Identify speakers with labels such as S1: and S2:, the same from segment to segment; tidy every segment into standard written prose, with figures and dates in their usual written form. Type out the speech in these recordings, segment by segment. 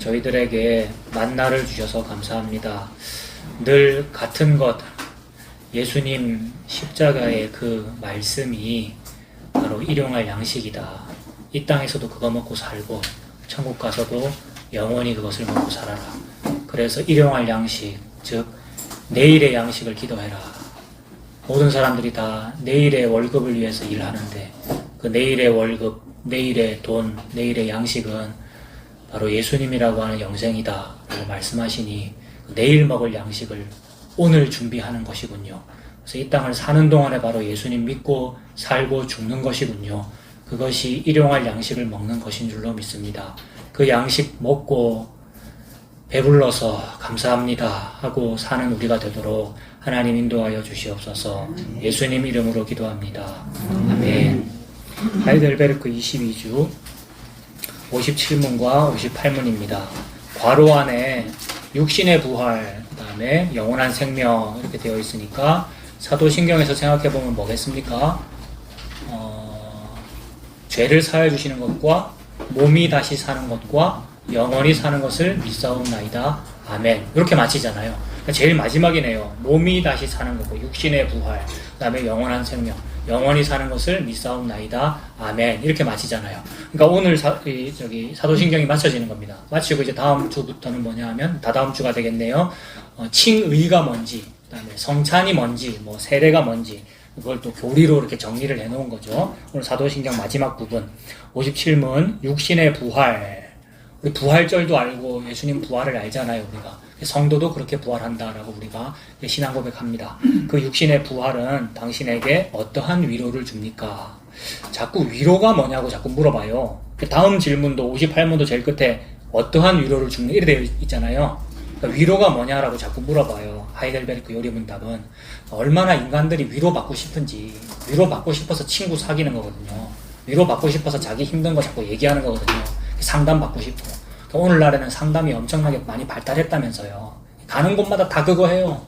S1: 저희들에게 만나를 주셔서 감사합니다. 늘 같은 것, 예수님 십자가의 그 말씀이 바로 일용할 양식이다. 이 땅에서도 그거 먹고 살고 천국 가서도 영원히 그것을 먹고 살아라. 그래서 일용할 양식, 즉 내일의 양식을 기도해라. 모든 사람들이 다 내일의 월급을 위해서 일하는데 그 내일의 월급, 내일의 돈, 내일의 양식은 바로 예수님이라고 하는 영생이다 라고 말씀하시니 내일 먹을 양식을 오늘 준비하는 것이군요. 그래서 이 땅을 사는 동안에 바로 예수님 믿고 살고 죽는 것이군요. 그것이 일용할 양식을 먹는 것인 줄로 믿습니다. 그 양식 먹고 배불러서 감사합니다 하고 사는 우리가 되도록 하나님 인도하여 주시옵소서. 예수님 이름으로 기도합니다. 아멘. 하이델베르크 22주 57문과 58문입니다. 괄호 안에 육신의 부활, 그 다음에 영원한 생명 이렇게 되어 있으니까 사도신경에서 생각해보면 뭐겠습니까? 죄를 사해 주시는 것과 몸이 다시 사는 것과 영원히 사는 것을 믿사옵나이다. 아멘. 이렇게 마치잖아요. 제일 마지막이네요. 몸이 다시 사는 거고 육신의 부활, 그 다음에 영원한 생명, 영원히 사는 것을 믿사옵나이다. 아멘. 이렇게 마치잖아요. 그러니까 오늘 사도신경이 마쳐지는 겁니다. 마치고 이제 다음 주부터는 뭐냐 하면 다다음 주가 되겠네요. 칭의가 뭔지, 그 다음에 성찬이 뭔지, 뭐 세례가 뭔지 그걸 또 교리로 이렇게 정리를 해놓은 거죠. 오늘 사도신경 마지막 부분 57문 육신의 부활. 우리 부활절도 알고 예수님 부활을 알잖아요. 우리가 성도도 그렇게 부활한다라고 우리가 신앙 고백합니다. 그 육신의 부활은 당신에게 어떠한 위로를 줍니까? 자꾸 위로가 뭐냐고 자꾸 물어봐요. 다음 질문도 58문도 제일 끝에 어떠한 위로를 줍니까? 이렇게 되어 있잖아요. 그러니까 위로가 뭐냐라고 자꾸 물어봐요. 하이델베르크 요리문답은 얼마나 인간들이 위로받고 싶은지, 위로받고 싶어서 친구 사귀는 거거든요. 위로받고 싶어서 자기 힘든 거 자꾸 얘기하는 거거든요. 상담받고 싶고. 오늘날에는 상담이 엄청나게 많이 발달했다면서요. 가는 곳마다 다 그거 해요.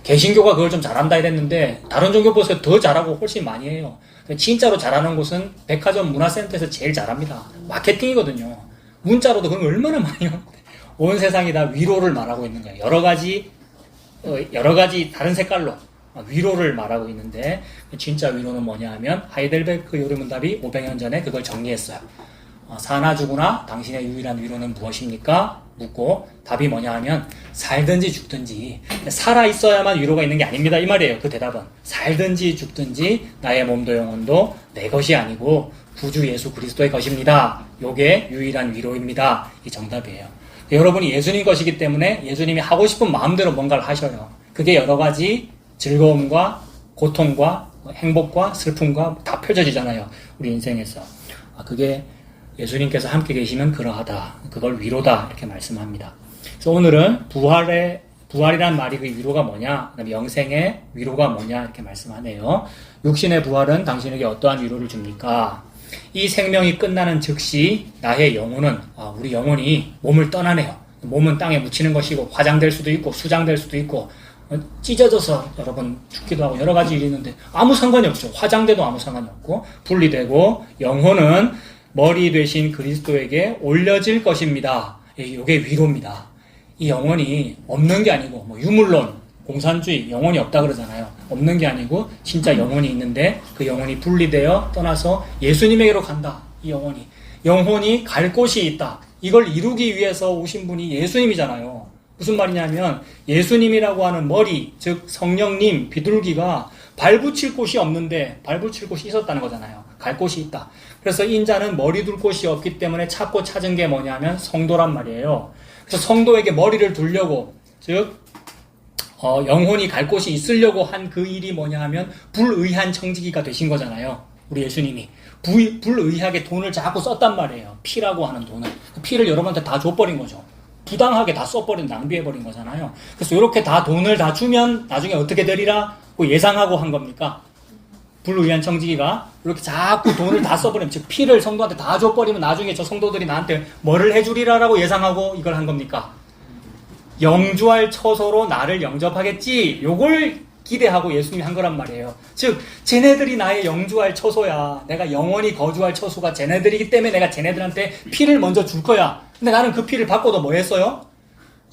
S1: 개신교가 그걸 좀 잘한다 이랬는데 다른 종교 보세요. 더 잘하고 훨씬 많이 해요. 진짜로 잘하는 곳은 백화점 문화센터에서 제일 잘합니다. 마케팅이거든요. 문자로도 그런 거 얼마나 많이 하는데 온 세상이 다 위로를 말하고 있는 거예요. 여러 가지 다른 색깔로 위로를 말하고 있는데 진짜 위로는 뭐냐 하면 하이델베르크 요리문답이 500년 전에 그걸 정리했어요. 사나 죽으나 당신의 유일한 위로는 무엇입니까? 묻고 답이 뭐냐 하면 살든지 죽든지 살아있어야만 위로가 있는 게 아닙니다 이 말이에요. 그 대답은 살든지 죽든지 나의 몸도 영혼도 내 것이 아니고 구주 예수 그리스도의 것입니다. 요게 유일한 위로입니다. 이 정답이에요. 여러분이 예수님 것이기 때문에 예수님이 하고 싶은 마음대로 뭔가를 하셔요. 그게 여러 가지 즐거움과 고통과 행복과 슬픔과 다 펼쳐지잖아요. 우리 인생에서. 그게 예수님께서 함께 계시면 그러하다. 그걸 위로다. 이렇게 말씀합니다. 그래서 오늘은 부활이란 말이 그 위로가 뭐냐? 그다음에 영생의 위로가 뭐냐? 이렇게 말씀하네요. 육신의 부활은 당신에게 어떠한 위로를 줍니까? 이 생명이 끝나는 즉시 나의 영혼은 우리 영혼이 몸을 떠나네요. 몸은 땅에 묻히는 것이고 화장될 수도 있고 수장될 수도 있고 찢어져서 여러분 죽기도 하고 여러 가지 일이 있는데 아무 상관이 없죠. 화장돼도 아무 상관이 없고 분리되고 영혼은 머리 되신 그리스도에게 올려질 것입니다. 이게 위로입니다. 이 영혼이 없는 게 아니고 뭐 유물론, 공산주의 영혼이 없다 그러잖아요. 없는 게 아니고 진짜 영혼이 있는데 그 영혼이 분리되어 떠나서 예수님에게로 간다. 이 영혼이 갈 곳이 있다. 이걸 이루기 위해서 오신 분이 예수님이잖아요. 무슨 말이냐면 예수님이라고 하는 머리, 즉 성령님, 비둘기가 발붙일 곳이 없는데 발붙일 곳이 있었다는 거잖아요. 갈 곳이 있다. 그래서 인자는 머리 둘 곳이 없기 때문에 찾고 찾은 게 뭐냐면 성도란 말이에요. 그래서 성도에게 머리를 두려고, 즉 영혼이 갈 곳이 있으려고 한 그 일이 뭐냐 하면 불의한 청지기가 되신 거잖아요. 우리 예수님이 불의하게 돈을 자꾸 썼단 말이에요. 피라고 하는 돈을. 그 피를 여러분한테 다 줘버린 거죠. 부당하게 다 써버린, 낭비해버린 거잖아요. 그래서 이렇게 다 돈을 다 주면 나중에 어떻게 되리라 예상하고 한 겁니까? 불의한 청지기가 이렇게 자꾸 돈을 다 써버리면, 즉 피를 성도한테 다 줘버리면 나중에 저 성도들이 나한테 뭐를 해주리라라고 예상하고 이걸 한 겁니까? 영주할 처소로 나를 영접하겠지. 요걸 기대하고 예수님이 한 거란 말이에요. 즉 쟤네들이 나의 영주할 처소야. 내가 영원히 거주할 처소가 쟤네들이기 때문에 내가 쟤네들한테 피를 먼저 줄 거야. 근데 나는 그 피를 받고도 뭐 했어요?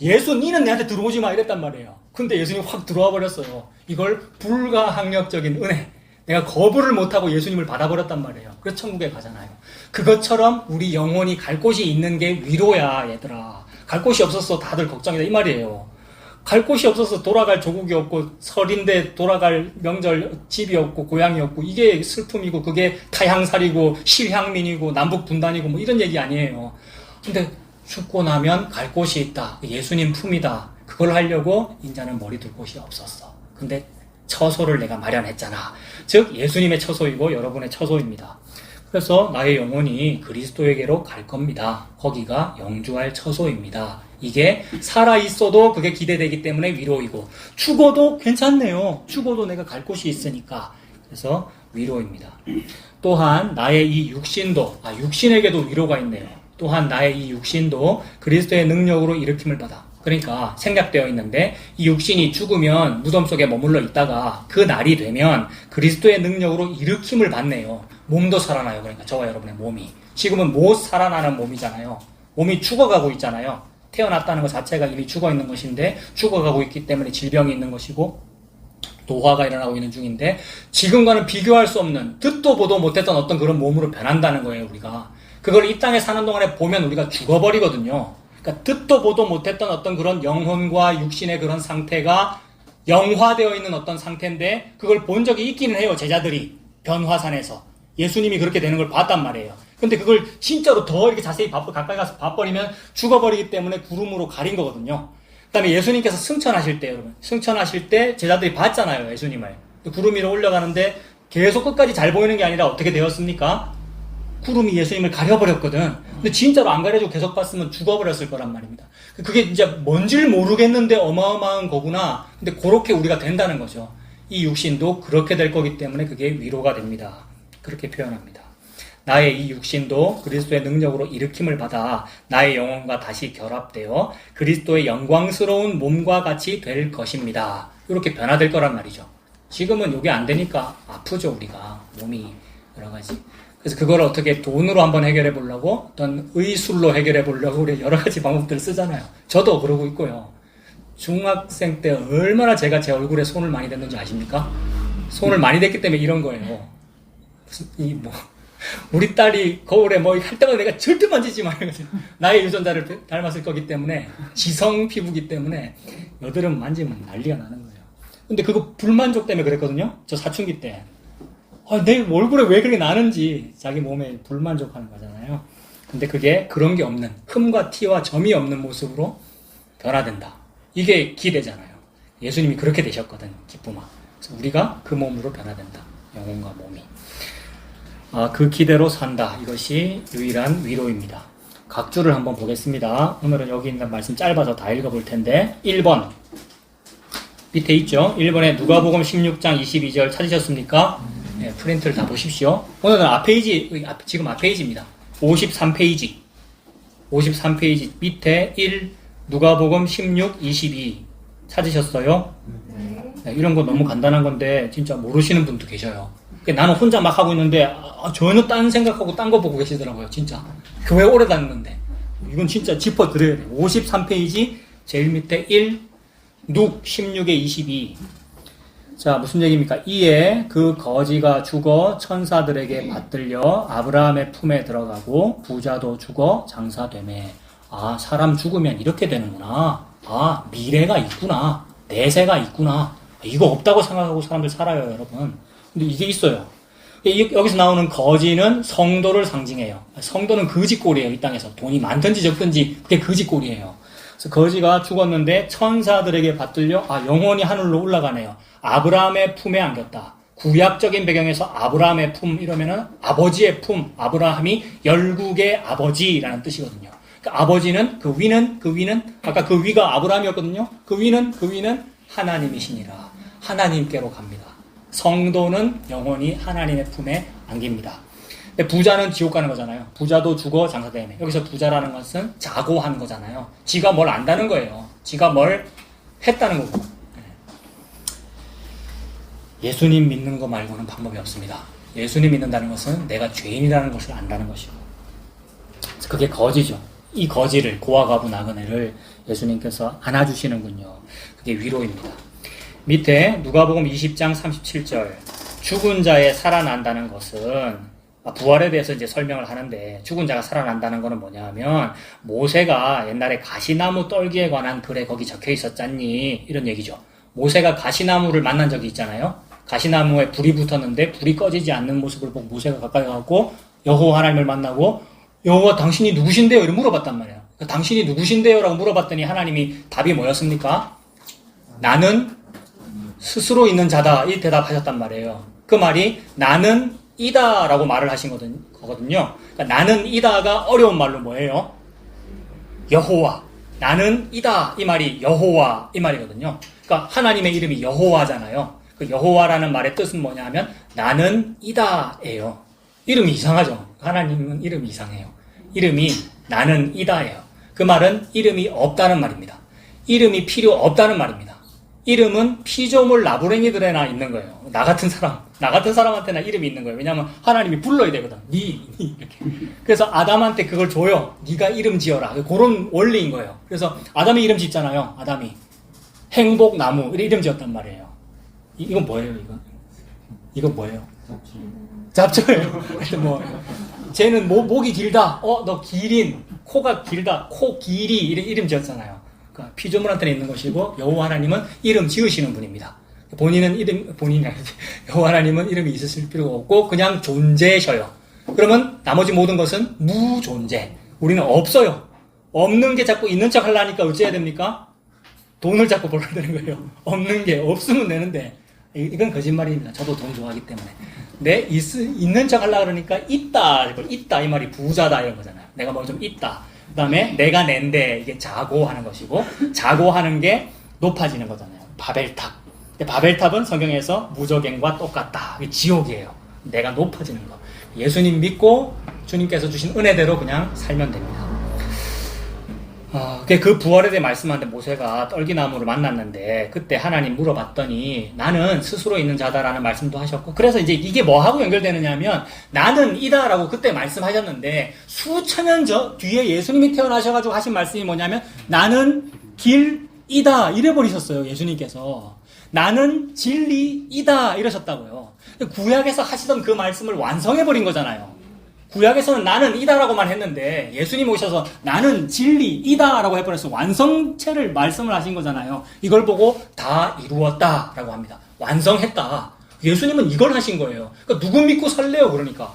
S1: 예수 니는 내한테 들어오지 마 이랬단 말이에요. 근데 예수님이 확 들어와 버렸어요. 이걸 불가항력적인 은혜. 내가 거부를 못하고 예수님을 받아버렸단 말이에요. 그래서 천국에 가잖아요. 그것처럼 우리 영혼이 갈 곳이 있는 게 위로야 얘들아. 갈 곳이 없어서 다들 걱정이다 이 말이에요. 갈 곳이 없어서 돌아갈 조국이 없고 설인데 돌아갈 명절 집이 없고 고향이 없고 이게 슬픔이고 그게 타향살이고 실향민이고 남북 분단이고 뭐 이런 얘기 아니에요. 근데 죽고 나면 갈 곳이 있다. 예수님 품이다. 그걸 하려고 인자는 머리 둘 곳이 없었어. 근데 처소를 내가 마련했잖아. 즉 예수님의 처소이고 여러분의 처소입니다. 그래서 나의 영혼이 그리스도에게로 갈 겁니다. 거기가 영주할 처소입니다. 이게 살아있어도 그게 기대되기 때문에 위로이고 죽어도 괜찮네요. 죽어도 내가 갈 곳이 있으니까. 그래서 위로입니다. 또한 나의 이 육신도 육신에게도 위로가 있네요. 또한 나의 이 육신도 그리스도의 능력으로 일으킴을 받아. 그러니까 생략되어 있는데 이 육신이 죽으면 무덤 속에 머물러 있다가 그 날이 되면 그리스도의 능력으로 일으킴을 받네요. 몸도 살아나요. 그러니까 저와 여러분의 몸이. 지금은 못 살아나는 몸이잖아요. 몸이 죽어가고 있잖아요. 태어났다는 것 자체가 이미 죽어있는 것인데 죽어가고 있기 때문에 질병이 있는 것이고 노화가 일어나고 있는 중인데 지금과는 비교할 수 없는 듣도 보도 못했던 어떤 그런 몸으로 변한다는 거예요. 우리가. 그걸 이 땅에 사는 동안에 보면 우리가 죽어버리거든요. 그러니까 듣도 보도 못했던 어떤 그런 영혼과 육신의 그런 상태가 영화되어 있는 어떤 상태인데 그걸 본 적이 있기는 해요. 제자들이 변화산에서 예수님이 그렇게 되는 걸 봤단 말이에요. 근데 그걸 진짜로 더 이렇게 자세히 가까이 가서 봐버리면 죽어버리기 때문에 구름으로 가린 거거든요. 그 다음에 예수님께서 승천하실 때 여러분 승천하실 때 제자들이 봤잖아요. 예수님을 구름 위로 올라가는데 계속 끝까지 잘 보이는 게 아니라 어떻게 되었습니까? 구름이 예수님을 가려버렸거든. 근데 진짜로 안 가려주고 계속 봤으면 죽어버렸을 거란 말입니다. 그게 이제 뭔지를 모르겠는데 어마어마한 거구나. 근데 그렇게 우리가 된다는 거죠. 이 육신도 그렇게 될 거기 때문에 그게 위로가 됩니다. 그렇게 표현합니다. 나의 이 육신도 그리스도의 능력으로 일으킴을 받아 나의 영혼과 다시 결합되어 그리스도의 영광스러운 몸과 같이 될 것입니다. 이렇게 변화될 거란 말이죠. 지금은 이게 안 되니까 아프죠, 우리가. 몸이 여러 가지. 그래서 그걸 어떻게 돈으로 한번 해결해 보려고 어떤 의술로 해결해 보려고 우리 여러 가지 방법들을 쓰잖아요. 저도 그러고 있고요. 중학생 때 얼마나 제가 제 얼굴에 손을 많이 댔는지 아십니까? 손을 많이 댔기 때문에 이런 거예요. 우리 딸이 거울에 뭐 할 때마다 내가 절대 만지지 마. 나의 유전자를 닮았을 거기 때문에 지성 피부기 때문에 여드름 만지면 난리가 나는 거예요. 근데 그거 불만족 때문에 그랬거든요. 저 사춘기 때. 내 얼굴에 왜 그렇게 나는지 자기 몸에 불만족하는 거잖아요. 근데 그게 그런 게 없는 흠과 티와 점이 없는 모습으로 변화된다. 이게 기대잖아요. 예수님이 그렇게 되셨거든. 기쁨아. 그래서 우리가 그 몸으로 변화된다. 영혼과 몸이. 그 기대로 산다. 이것이 유일한 위로입니다. 각주를 한번 보겠습니다. 오늘은 여기 있는 말씀 짧아서 다 읽어볼 텐데 1번 밑에 있죠. 1번에 누가복음 16장 22절 찾으셨습니까? 네, 프린트를 다 보십시오. 오늘은 지금 앞페이지입니다. 53페이지. 53페이지 밑에 1, 누가복음 16, 22 찾으셨어요? 네, 이런 거 너무 간단한 건데 진짜 모르시는 분도 계셔요. 나는 혼자 막 하고 있는데 전혀 딴 생각하고 딴 거 보고 계시더라고요. 진짜. 교회 오래 다녔는데. 이건 진짜 짚어드려야 돼요. 53페이지 제일 밑에 1, 누 16에 22. 자, 무슨 얘기입니까? 이에 그 거지가 죽어 천사들에게 받들려 아브라함의 품에 들어가고 부자도 죽어 장사되매. 사람 죽으면 이렇게 되는구나. 미래가 있구나. 내세가 있구나. 이거 없다고 생각하고 사람들 살아요, 여러분. 근데 이게 있어요. 여기서 나오는 거지는 성도를 상징해요. 성도는 거지꼴이에요, 이 땅에서. 돈이 많든지 적든지 그게 거지꼴이에요. 그래서 거지가 죽었는데 천사들에게 받들려 영혼이 하늘로 올라가네요. 아브라함의 품에 안겼다. 구약적인 배경에서 아브라함의 품 이러면은 아버지의 품, 아브라함이 열국의 아버지라는 뜻이거든요. 그러니까 아버지는 그 위는 아까 그 위가 아브라함이었거든요. 그 위는 하나님이시니라. 하나님께로 갑니다. 성도는 영원히 하나님의 품에 안깁니다. 부자는 지옥 가는 거잖아요. 부자도 죽어 장사되네. 여기서 부자라는 것은 자고한 거잖아요. 지가 뭘 안다는 거예요. 지가 뭘 했다는 거고. 예수님 믿는 거 말고는 방법이 없습니다. 예수님 믿는다는 것은 내가 죄인이라는 것을 안다는 것이고, 그게 거지죠. 이 거지를, 고아 과부 나그네를 예수님께서 안아주시는군요. 그게 위로입니다. 밑에 누가복음 20장 37절, 죽은 자의 살아난다는 것은, 부활에 대해서 이제 설명을 하는데, 죽은 자가 살아난다는 것은 뭐냐 하면, 모세가 옛날에 가시나무 떨기에 관한 글에 거기 적혀 있었잖니, 이런 얘기죠. 모세가 가시나무를 만난 적이 있잖아요. 가시나무에 불이 붙었는데 불이 꺼지지 않는 모습을 보고 모세가 가까이 가고 여호와 하나님을 만나고, 여호와 당신이 누구신데요? 이렇게 물어봤단 말이에요. 당신이 누구신데요? 라고 물어봤더니 하나님이 답이 뭐였습니까? 나는 스스로 있는 자다, 이 대답하셨단 말이에요. 그 말이 나는 이다 라고 말을 하신 거거든요. 그러니까 나는 이다가 어려운 말로 뭐예요? 여호와. 나는 이다, 이 말이 여호와, 이 말이거든요. 그러니까 하나님의 이름이 여호와잖아요. 그 여호와라는 말의 뜻은 뭐냐 하면 나는 이다예요. 이름이 이상하죠. 하나님은 이름이 이상해요. 이름이 나는 이다예요. 그 말은 이름이 없다는 말입니다. 이름이 필요 없다는 말입니다. 이름은 피조물 나부랭이들에나 있는 거예요. 나 같은 사람한테나 이름이 있는 거예요. 왜냐하면 하나님이 불러야 되거든. 니 이렇게. 그래서 아담한테 그걸 줘요. 네가 이름 지어라. 그런 원리인 거예요. 그래서 아담이 이름 짓잖아요. 아담이 행복나무 이름 지었단 말이에요. 이건 뭐예요? 이건 뭐예요? 잡초예요. 뭐 쟤는 목이 길다. 너 기린. 코가 길다. 코 길이 이름 지었잖아요. 그러니까 피조물한테는 있는 것이고 여호와 하나님은 이름 지으시는 분입니다. 본인이 아니지. 여호와 하나님은 이름이 있을 필요가 없고 그냥 존재셔요. 그러면 나머지 모든 것은 무존재. 우리는 없어요. 없는 게 자꾸 있는 척 하려니까 어찌해야 됩니까? 돈을 자꾸 벌어야 되는 거예요. 없는 게 없으면 되는데 이건 거짓말입니다. 저도 돈 좋아하기 때문에. 있는 척 하려고 그러니까 있다 이 말이 부자다 이런 거잖아요. 내가 뭐 좀 있다. 그 다음에 내가 낸데 이게 자고하는 것이고, 자고하는 게 높아지는 거잖아요. 바벨탑. 바벨탑은 성경에서 무저갱과 똑같다. 이게 지옥이에요. 내가 높아지는 거. 예수님 믿고 주님께서 주신 은혜대로 그냥 살면 됩니다. 그 부활에 대해 말씀하는데 모세가 떨기나무를 만났는데 그때 하나님 물어봤더니 나는 스스로 있는 자다라는 말씀도 하셨고, 그래서 이제 이게 뭐하고 연결되느냐 하면 나는 이다라고 그때 말씀하셨는데 수천 년 뒤에 예수님이 태어나셔가지고 하신 말씀이 뭐냐면 나는 길이다 이래버리셨어요. 예수님께서 나는 진리이다 이러셨다고요. 구약에서 하시던 그 말씀을 완성해버린 거잖아요. 구약에서는 나는 이다라고만 했는데 예수님 오셔서 나는 진리이다라고 해버려서 완성체를 말씀을 하신 거잖아요. 이걸 보고 다 이루었다라고 합니다. 완성했다. 예수님은 이걸 하신 거예요. 그러니까 누구 믿고 살래요? 그러니까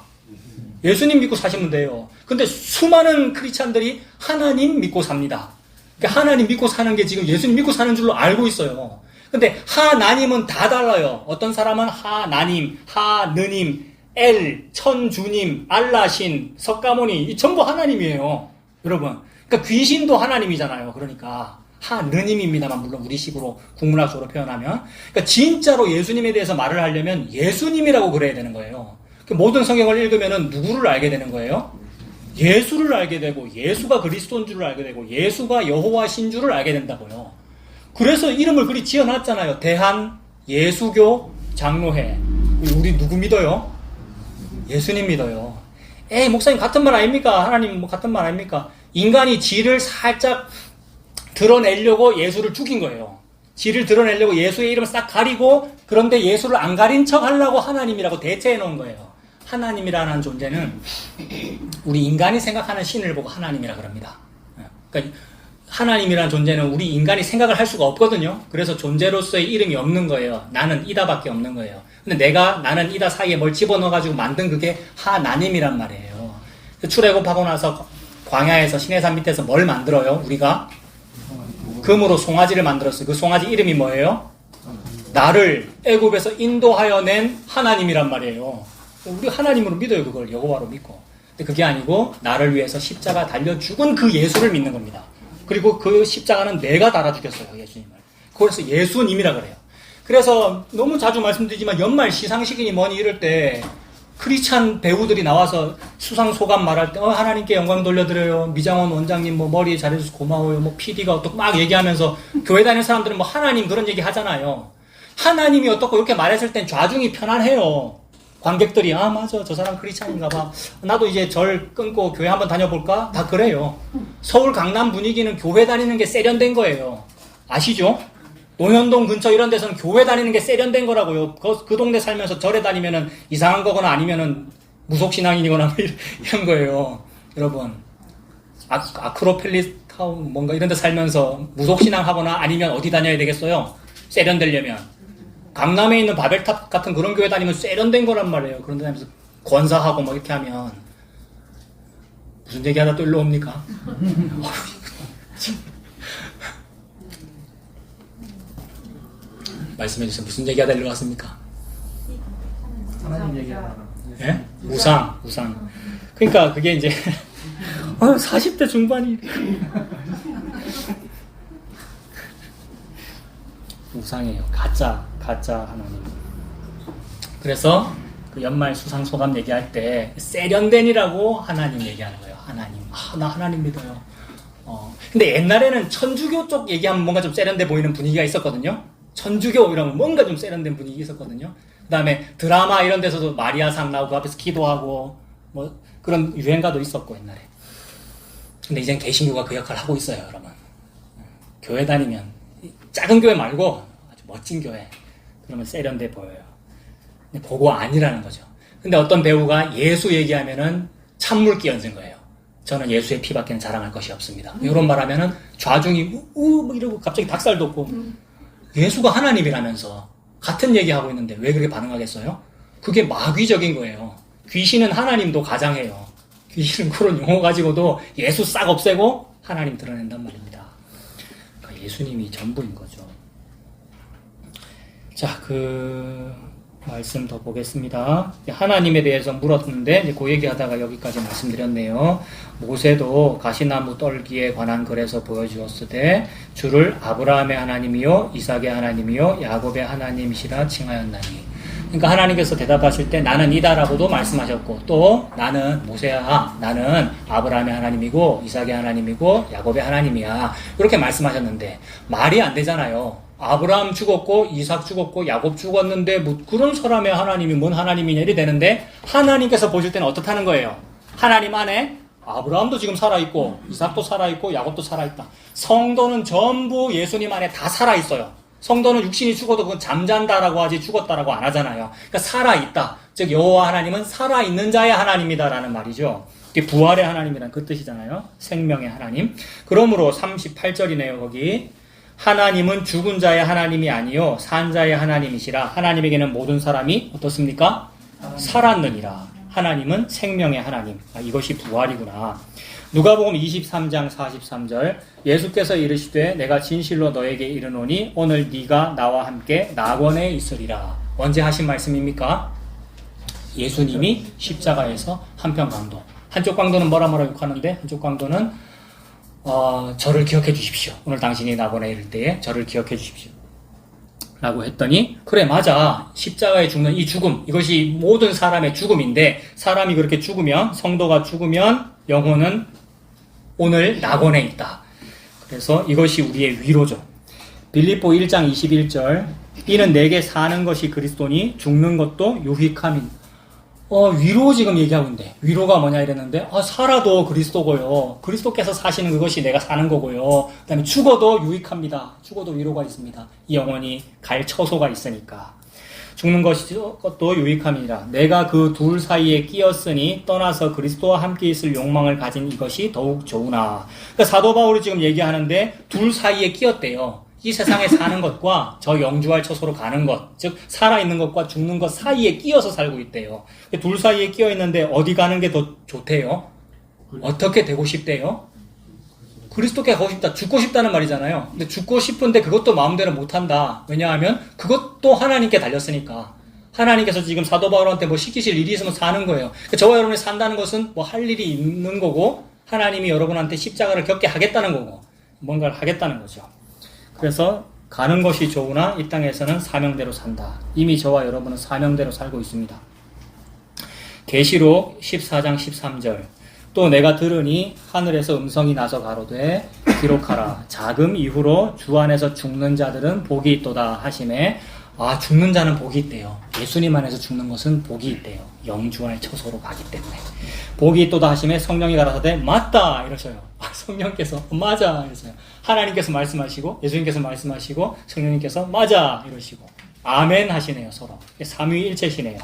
S1: 예수님 믿고 사시면 돼요. 근데 수많은 크리스찬들이 하나님 믿고 삽니다. 그러니까 하나님 믿고 사는 게 지금 예수님 믿고 사는 줄로 알고 있어요. 근데 하나님은 다 달라요. 어떤 사람은 하나님, 하느님, 천주님, 알라신, 석가모니, 이 전부 하나님이에요. 여러분. 그러니까 귀신도 하나님이잖아요. 그러니까 하느님입니다만, 물론 우리식으로 국문학적으로 표현하면. 그러니까 진짜로 예수님에 대해서 말을 하려면 예수님이라고 그래야 되는 거예요. 모든 성경을 읽으면 누구를 알게 되는 거예요? 예수를 알게 되고, 예수가 그리스도인 줄을 알게 되고, 예수가 여호와신 줄을 알게 된다고요. 그래서 이름을 그리 지어놨잖아요. 대한 예수교 장로회. 우리 누구 믿어요? 예수님 믿어요. 목사님 같은 말 아닙니까? 하나님 뭐 같은 말 아닙니까? 인간이 지를 살짝 드러내려고 예수를 죽인 거예요. 지를 드러내려고 예수의 이름을 싹 가리고, 그런데 예수를 안 가린 척 하려고 하나님이라고 대체해 놓은 거예요. 하나님이라는 존재는 우리 인간이 생각하는 신을 보고 하나님이라 그럽니다. 그러니까 하나님이라는 존재는 우리 인간이 생각을 할 수가 없거든요. 그래서 존재로서의 이름이 없는 거예요. 나는 이다밖에 없는 거예요. 근데 나는 이다 사이에 뭘 집어넣어가지고 만든 그게 하나님이란 말이에요. 출애굽하고 나서 광야에서 시내산 밑에서 뭘 만들어요? 우리가 금으로 송아지를 만들었어요. 그 송아지 이름이 뭐예요? 나를 애굽에서 인도하여 낸 하나님이란 말이에요. 우리 하나님으로 믿어요. 그걸 여호와로 믿고. 근데 그게 아니고 나를 위해서 십자가 달려 죽은 그 예수를 믿는 겁니다. 그리고 그 십자가는 내가 달아 죽였어요. 예수님을. 그래서 예수님이라 그래요. 그래서 너무 자주 말씀드리지만 연말 시상식이니 뭐니 이럴 때 크리스찬 배우들이 나와서 수상 소감 말할 때 하나님께 영광 돌려드려요. 미장원 원장님 뭐 머리 잘해줘서 고마워요. 뭐 PD가 어떻고 막 얘기하면서 교회 다니는 사람들은 뭐 하나님 그런 얘기 하잖아요. 하나님이 어떻고 이렇게 말했을 땐 좌중이 편안해요. 관객들이 아 맞아 저 사람 크리스찬인가 봐. 나도 이제 절 끊고 교회 한번 다녀볼까? 다 그래요. 서울 강남 분위기는 교회 다니는 게 세련된 거예요. 아시죠? 논현동 근처 이런 데서는 교회 다니는 게 세련된 거라고요. 그 동네 살면서 절에 다니면은 이상한 거거나 아니면은 무속신앙인이거나 뭐 이런 거예요. 여러분 아크로펠리스 타운 뭔가 이런 데 살면서 무속신앙 하거나 아니면 어디 다녀야 되겠어요? 세련되려면 강남에 있는 바벨탑 같은 그런 교회 다니면 세련된 거란 말이에요. 그런 데 다니면서 권사하고 뭐 이렇게 하면 무슨 얘기하다 또 일로 옵니까? 말씀해 주세요. 무슨 얘기하다 일로 왔습니까?
S2: 하나님 얘기하나.
S1: 예? 우상. 그러니까 그게 이제 40대 중반이 우상이에요. 가짜 하나님. 그래서 그 연말 수상 소감 얘기할 때 세련된이라고 하나님 얘기하는 거예요. 하나님. 나 하나님 믿어요. 근데 옛날에는 천주교 쪽 얘기하면 뭔가 좀 세련돼 보이는 분위기가 있었거든요. 천주교 이러면 뭔가 좀 세련된 분위기 있었거든요. 그 다음에 드라마 이런 데서도 마리아상 나오고 그 앞에서 기도하고 뭐 그런 유행가도 있었고 옛날에. 근데 이젠 개신교가 그 역할을 하고 있어요, 여러분. 교회 다니면 작은 교회 말고 아주 멋진 교회 그러면 세련돼 보여요. 근데 그거 아니라는 거죠. 근데 어떤 배우가 예수 얘기하면은 찬물 끼얹은 거예요. 저는 예수의 피밖에는 자랑할 것이 없습니다. 이런 말 하면은 좌중이 뭐 이러고 갑자기 닭살 돋고 예수가 하나님이라면서 같은 얘기하고 있는데 왜 그렇게 반응하겠어요? 그게 마귀적인 거예요. 귀신은 하나님도 가장해요. 귀신은 그런 용어 가지고도 예수 싹 없애고 하나님 드러낸단 말입니다. 그러니까 예수님이 전부인 거죠. 자, 말씀 더 보겠습니다. 하나님에 대해서 물었는데 이제 그 얘기하다가 여기까지 말씀드렸네요. 모세도 가시나무 떨기에 관한 글에서 보여주었으되 주를 아브라함의 하나님이요 이삭의 하나님이요 야곱의 하나님이시라 칭하였나니. 그러니까 하나님께서 대답하실 때 나는 이다라고도 말씀하셨고 또 나는 모세야 나는 아브라함의 하나님이고 이삭의 하나님이고 야곱의 하나님이야 이렇게 말씀하셨는데 말이 안 되잖아요. 아브라함 죽었고 이삭 죽었고 야곱 죽었는데 뭐 그런 사람의 하나님이 뭔 하나님이냐 이래 되는데 하나님께서 보실 때는 어떻다는 거예요? 하나님 안에 아브라함도 지금 살아있고 이삭도 살아있고 야곱도 살아있다. 성도는 전부 예수님 안에 다 살아있어요. 성도는 육신이 죽어도 그건 잠잔다라고 하지 죽었다라고 안 하잖아요. 그러니까 살아있다. 즉 여호와 하나님은 살아있는 자의 하나님이다라는 말이죠. 이게 부활의 하나님이란 그 뜻이잖아요. 생명의 하나님. 그러므로 38절이네요. 거기 하나님은 죽은 자의 하나님이 아니요 산 자의 하나님이시라. 하나님에게는 모든 사람이 어떻습니까? 살았느니라. 하나님은 생명의 하나님. 이것이 부활이구나. 누가복음 23장 43절 예수께서 이르시되 내가 진실로 너에게 이르노니 오늘 네가 나와 함께 낙원에 있으리라. 언제 하신 말씀입니까? 예수님이 십자가에서 한편 강도. 한쪽 강도는 뭐라 욕하는데 한쪽 강도는 저를 기억해 주십시오. 오늘 당신이 낙원에 이를 때에 저를 기억해 주십시오. 라고 했더니 그래 맞아. 십자가에 죽는 이 죽음 이것이 모든 사람의 죽음인데 사람이 그렇게 죽으면 성도가 죽으면 영혼은 오늘 낙원에 있다. 그래서 이것이 우리의 위로죠. 빌립보 1장 21절 이는 내게 사는 것이 그리스도니 죽는 것도 유익함인. 위로 지금 얘기하고 있는데 위로가 뭐냐 이랬는데 살아도 그리스도고요. 그리스도께서 사시는 그것이 내가 사는 거고요. 그 다음에 죽어도 유익합니다. 죽어도 위로가 있습니다. 이 영혼이 갈 처소가 있으니까. 죽는 것도 유익함이라. 내가 그 둘 사이에 끼었으니 떠나서 그리스도와 함께 있을 욕망을 가진 이것이 더욱 좋으나. 그러니까 사도 바울이 지금 얘기하는데 둘 사이에 끼었대요. 이 세상에 사는 것과 저 영주할 처소로 가는 것, 즉 살아있는 것과 죽는 것 사이에 끼어서 살고 있대요. 둘 사이에 끼어 있는데 어디 가는 게 더 좋대요? 어떻게 되고 싶대요? 그리스도께 가고 싶다. 죽고 싶다는 말이잖아요. 근데 죽고 싶은데 그것도 마음대로 못한다. 왜냐하면 그것도 하나님께 달렸으니까. 하나님께서 지금 사도 바울한테 뭐 시키실 일이 있으면 사는 거예요. 그러니까 저와 여러분이 산다는 것은 뭐 할 일이 있는 거고 하나님이 여러분한테 십자가를 겪게 하겠다는 거고 뭔가를 하겠다는 거죠. 그래서 가는 것이 좋으나 이 땅에서는 사명대로 산다. 이미 저와 여러분은 사명대로 살고 있습니다. 계시록 14장 13절 또 내가 들으니 하늘에서 음성이 나서 가로되 기록하라. 자금 이후로 주 안에서 죽는 자들은 복이 있도다 하시매 아, 죽는 자는 복이 있대요. 예수님 안에서 죽는 것은 복이 있대요. 영주할 처소로 가기 때문에. 복이 있도다 하심에 성령이 가라사대 맞다 이러셔요. 성령께서 맞아 이러세요. 하나님께서 말씀하시고 예수님께서 말씀하시고 성령님께서 맞아 이러시고 아멘 하시네요. 서로 삼위일체시네요.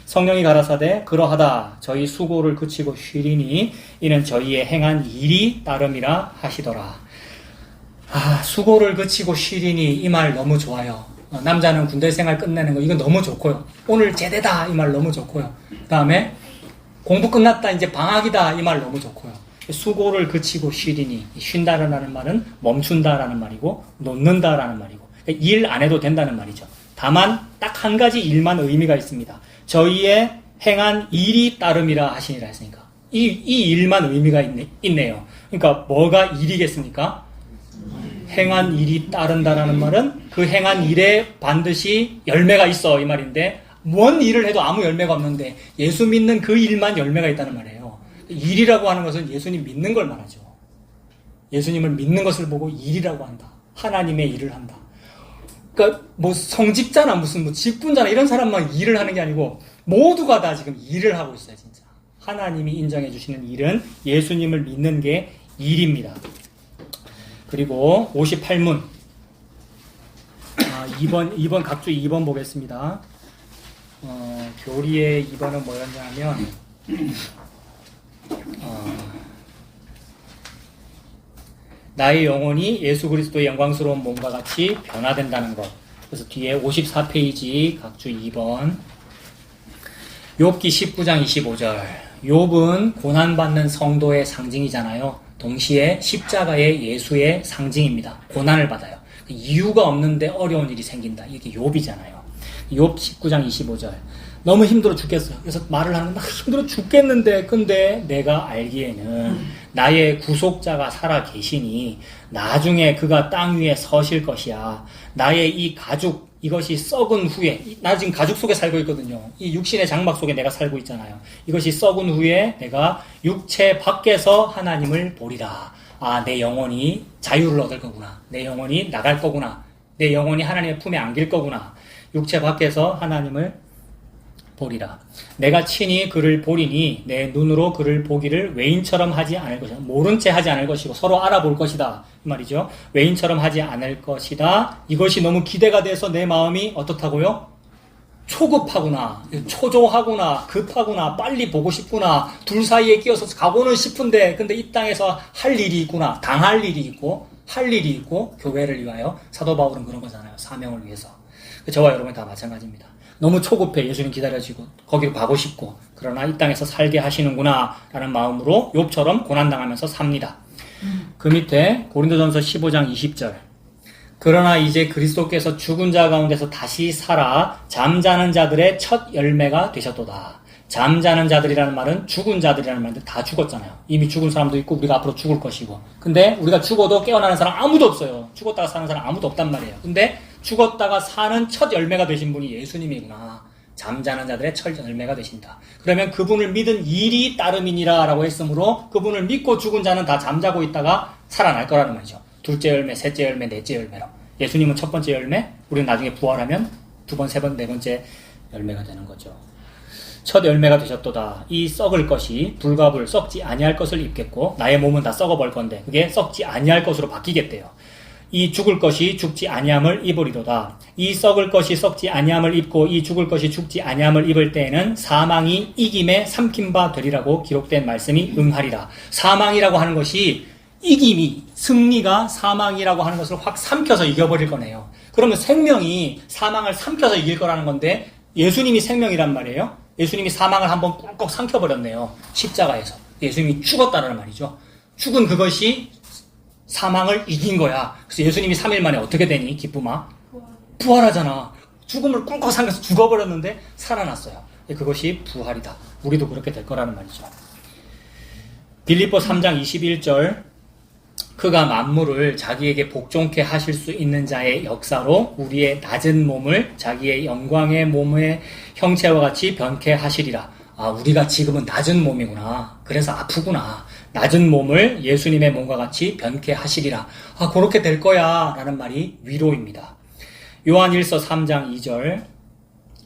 S1: 성령이 가라사대 그러하다 저희 수고를 그치고 쉬리니 이는 저희의 행한 일이 따름이라 하시더라. 아, 수고를 그치고 쉬리니 이 말 너무 좋아요. 남자는 군대 생활 끝내는 거 이거 너무 좋고요. 오늘 제대다 이 말 너무 좋고요. 그 다음에 공부 끝났다 이제 방학이다 이 말 너무 좋고요. 수고를 그치고 쉬리니 쉰다라는 말은 멈춘다라는 말이고 놓는다라는 말이고 일 안 해도 된다는 말이죠. 다만 딱 한 가지 일만 의미가 있습니다. 저희의 행한 일이 따름이라 하시니라 했으니까 이 일만 의미가 있네요. 그러니까 뭐가 일이겠습니까? 행한 일이 따른다라는 말은 그 행한 일에 반드시 열매가 있어 이 말인데 뭔 일을 해도 아무 열매가 없는데 예수 믿는 그 일만 열매가 있다는 말이에요. 일이라고 하는 것은 예수님 믿는 걸 말하죠. 예수님을 믿는 것을 보고 일이라고 한다. 하나님의 일을 한다. 그러니까 뭐 성직자나 무슨 뭐 직분자나 이런 사람만 일을 하는 게 아니고 모두가 다 지금 일을 하고 있어요. 진짜 하나님이 인정해 주시는 일은 예수님을 믿는 게 일입니다. 그리고 58문 2번 각주 2번 보겠습니다. 교리의 2번은 뭐였냐면 나의 영혼이 예수 그리스도의 영광스러운 몸과 같이 변화된다는 것. 그래서 뒤에 54페이지 각주 2번 욥기 19장 25절 욥은 고난받는 성도의 상징이잖아요. 동시에 십자가의 예수의 상징입니다. 고난을 받아요. 이유가 없는데 어려운 일이 생긴다. 이게 욥이잖아요. 욥 19장 25절 너무 힘들어 죽겠어요. 그래서 말을 하는 막 힘들어 죽겠는데 근데 내가 알기에는 나의 구속자가 살아 계시니 나중에 그가 땅 위에 서실 것이야. 나의 이 가죽 이것이 썩은 후에 나 지금 가죽 속에 살고 있거든요. 이 육신의 장막 속에 내가 살고 있잖아요. 이것이 썩은 후에 내가 육체 밖에서 하나님을 보리라. 아, 내 영혼이 자유를 얻을 거구나. 내 영혼이 나갈 거구나. 내 영혼이 하나님의 품에 안길 거구나. 육체 밖에서 하나님을 보리라. 내가 친히 그를 보리니 내 눈으로 그를 보기를 외인처럼 하지 않을 것이다. 모른 채 하지 않을 것이고 서로 알아볼 것이다. 이 말이죠. 외인처럼 하지 않을 것이다. 이것이 너무 기대가 돼서 내 마음이 어떻다고요? 초급하구나. 초조하구나. 급하구나. 빨리 보고 싶구나. 둘 사이에 끼어서 가고는 싶은데 근데 이 땅에서 할 일이 있구나. 당할 일이 있고 할 일이 있고 교회를 위하여 사도 바울은 그런 거잖아요. 사명을 위해서. 저와 여러분 다 마찬가지입니다. 너무 초급해 예수님 기다려지고 거기로 가고 싶고 그러나 이 땅에서 살게 하시는구나 라는 마음으로 욥처럼 고난당하면서 삽니다. 그 밑에 고린도전서 15장 20절 그러나 이제 그리스도께서 죽은 자 가운데서 다시 살아 잠자는 자들의 첫 열매가 되셨도다. 잠자는 자들이라는 말은 죽은 자들이라는 말인데 다 죽었잖아요. 이미 죽은 사람도 있고 우리가 앞으로 죽을 것이고 근데 우리가 죽어도 깨어나는 사람 아무도 없어요. 죽었다가 사는 사람 아무도 없단 말이에요. 근데 죽었다가 사는 첫 열매가 되신 분이 예수님이구나. 잠자는 자들의 첫 열매가 되신다. 그러면 그분을 믿은 일이 따름이니라 라고 했으므로 그분을 믿고 죽은 자는 다 잠자고 있다가 살아날 거라는 말이죠. 둘째 열매, 셋째 열매, 넷째 열매로. 예수님은 첫 번째 열매, 우리는 나중에 부활하면 두 번, 세 번, 네 번째 열매가 되는 거죠. 첫 열매가 되셨도다. 이 썩을 것이 불과 썩지 아니할 것을 입겠고 나의 몸은 다 썩어버릴 건데 그게 썩지 아니할 것으로 바뀌겠대요. 이 죽을 것이 죽지 아니함을 입으리로다. 이 썩을 것이 썩지 아니함을 입고 이 죽을 것이 죽지 아니함을 입을 때에는 사망이 이김에 삼킨 바 되리라고 기록된 말씀이 응하리라. 사망이라고 하는 것이 이김이 승리가 사망이라고 하는 것을 확 삼켜서 이겨버릴 거네요. 그러면 생명이 사망을 삼켜서 이길 거라는 건데 예수님이 생명이란 말이에요. 예수님이 사망을 한번 꾹꾹 삼켜버렸네요. 십자가에서. 예수님이 죽었다는 말이죠. 죽은 그것이 사망을 이긴 거야. 그래서 예수님이 3일 만에 어떻게 되니? 기쁨아? 부활하잖아. 죽음을 꿀꺽 삼켜서 죽어버렸는데 살아났어요. 그것이 부활이다. 우리도 그렇게 될 거라는 말이죠. 빌립보 3장 21절 그가 만물을 자기에게 복종케 하실 수 있는 자의 역사로 우리의 낮은 몸을 자기의 영광의 몸의 형체와 같이 변케 하시리라. 아, 우리가 지금은 낮은 몸이구나. 그래서 아프구나. 낮은 몸을 예수님의 몸과 같이 변케 하시리라. 아, 그렇게 될 거야. 라는 말이 위로입니다. 요한 1서 3장 2절,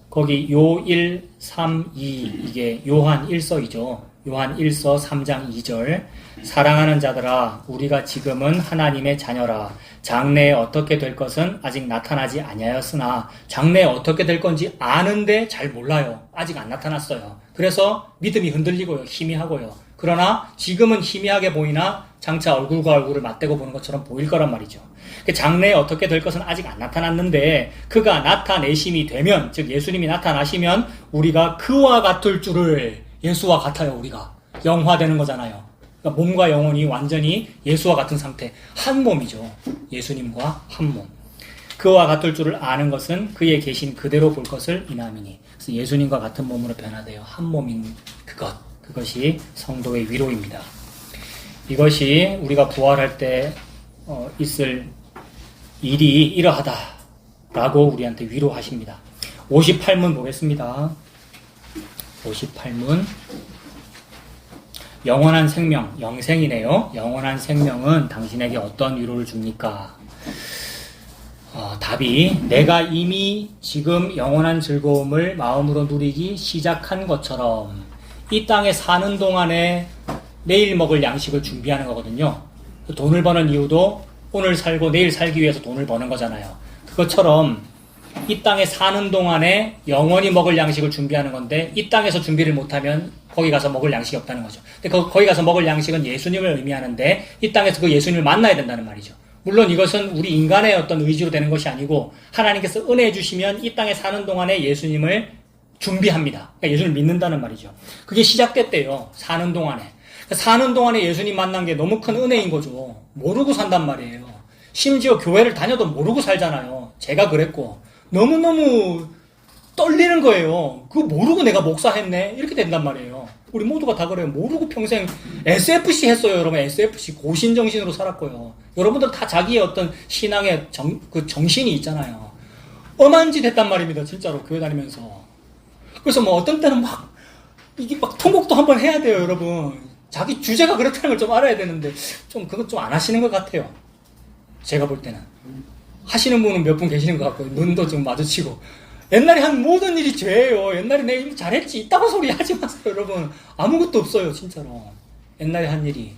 S1: 거기 요 1, 3, 2 이게 요한 1서이죠. 요한 1서 3장 2절, 사랑하는 자들아 우리가 지금은 하나님의 자녀라. 장래에 어떻게 될 것은 아직 나타나지 아니하였으나 장래에 어떻게 될 건지 아는데 잘 몰라요. 아직 안 나타났어요. 그래서 믿음이 흔들리고요. 희미하고요. 그러나 지금은 희미하게 보이나 장차 얼굴과 얼굴을 맞대고 보는 것처럼 보일 거란 말이죠. 장래에 어떻게 될 것은 아직 안 나타났는데 그가 나타내심이 되면, 즉 예수님이 나타나시면 우리가 그와 같을 줄을, 예수와 같아요. 우리가 영화되는 거잖아요. 그러니까 몸과 영혼이 완전히 예수와 같은 상태, 한 몸이죠. 예수님과 한 몸. 그와 같을 줄을 아는 것은 그의 계신 그대로 볼 것을 인함이니. 그래서 예수님과 같은 몸으로 변화되어 한 몸인 그것이 성도의 위로입니다. 이것이 우리가 부활할 때 있을 일이 이러하다라고 우리한테 위로하십니다. 58문 보겠습니다. 58문. 영원한 생명, 영생이네요. 영원한 생명은 당신에게 어떤 위로를 줍니까? 답이 내가 이미 지금 영원한 즐거움을 마음으로 누리기 시작한 것처럼 이 땅에 사는 동안에 내일 먹을 양식을 준비하는 거거든요. 돈을 버는 이유도 오늘 살고 내일 살기 위해서 돈을 버는 거잖아요. 그것처럼 이 땅에 사는 동안에 영원히 먹을 양식을 준비하는 건데 이 땅에서 준비를 못하면 거기 가서 먹을 양식이 없다는 거죠. 근데 거기 가서 먹을 양식은 예수님을 의미하는데 이 땅에서 그 예수님을 만나야 된다는 말이죠. 물론 이것은 우리 인간의 어떤 의지로 되는 것이 아니고 하나님께서 은혜 주시면 이 땅에 사는 동안에 예수님을 준비합니다. 그러니까 예수님을 믿는다는 말이죠. 그게 시작됐대요. 사는 동안에. 사는 동안에 예수님 만난 게 너무 큰 은혜인 거죠. 모르고 산단 말이에요. 심지어 교회를 다녀도 모르고 살잖아요. 제가 그랬고 너무너무 떨리는 거예요. 그거 모르고 내가 목사했네? 이렇게 된단 말이에요. 우리 모두가 다 그래요. 모르고 평생 SFC 했어요. 여러분 SFC 고신정신으로 살았고요. 여러분들 다 자기의 어떤 신앙의 정신이 있잖아요. 엄한 짓 했단 말입니다. 진짜로 교회 다니면서. 그래서 뭐 어떤 때는 이게 통곡도 한번 해야 돼요. 여러분. 자기 주제가 그렇다는 걸 좀 알아야 되는데 그것 좀 안 하시는 것 같아요. 제가 볼 때는. 하시는 분은 몇 분 계시는 것 같고 눈도 좀 마주치고. 옛날에 한 모든 일이 죄예요. 옛날에 내가 일 잘했지. 이따가 소리 하지 마세요, 여러분. 아무것도 없어요, 진짜로. 옛날에 한 일이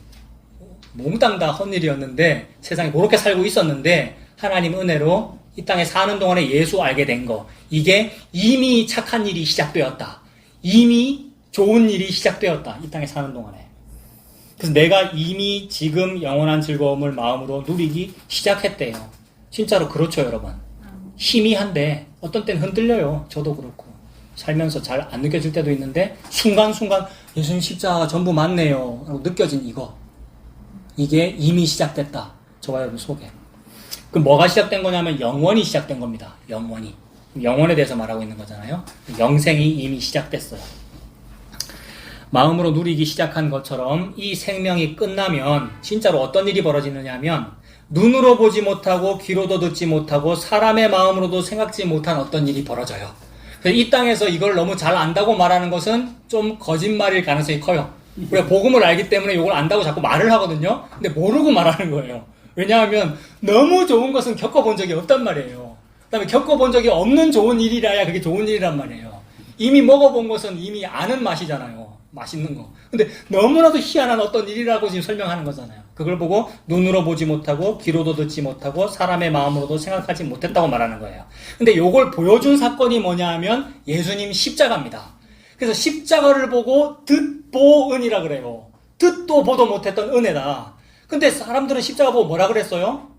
S1: 몽땅 다 헛일이었는데 세상에 그렇게 살고 있었는데 하나님 은혜로 이 땅에 사는 동안에 예수 알게 된 거, 이게 이미 착한 일이 시작되었다. 이미 좋은 일이 시작되었다. 이 땅에 사는 동안에. 그래서 내가 이미 지금 영원한 즐거움을 마음으로 누리기 시작했대요. 진짜로 그렇죠, 여러분. 희미한데 어떤 때는 흔들려요. 저도 그렇고 살면서 잘 안 느껴질 때도 있는데 순간순간 예수님 십자가 전부 맞네요 라고 느껴진 이게 이미 시작됐다. 저와 여러분 속에. 그럼 뭐가 시작된 거냐면 영원이 시작된 겁니다. 영원에 대해서 말하고 있는 거잖아요. 영생이 이미 시작됐어요. 마음으로 누리기 시작한 것처럼 이 생명이 끝나면 진짜로 어떤 일이 벌어지느냐 하면 눈으로 보지 못하고 귀로도 듣지 못하고 사람의 마음으로도 생각지 못한 어떤 일이 벌어져요. 그래서 이 땅에서 이걸 너무 잘 안다고 말하는 것은 좀 거짓말일 가능성이 커요. 우리가 복음을 알기 때문에 이걸 안다고 자꾸 말을 하거든요. 근데 모르고 말하는 거예요. 왜냐하면 너무 좋은 것은 겪어본 적이 없단 말이에요. 그 다음에 겪어본 적이 없는 좋은 일이라야 그게 좋은 일이란 말이에요. 이미 먹어본 것은 이미 아는 맛이잖아요. 맛있는 거. 근데 너무나도 희한한 어떤 일이라고 지금 설명하는 거잖아요. 그걸 보고 눈으로 보지 못하고 귀로도 듣지 못하고 사람의 마음으로도 생각하지 못했다고 말하는 거예요. 근데 요걸 보여준 사건이 뭐냐 하면 예수님 십자가입니다. 그래서 십자가를 보고 듣보은이라 그래요. 듣도 보도 못했던 은혜다. 근데 사람들은 십자가 보고 뭐라 그랬어요?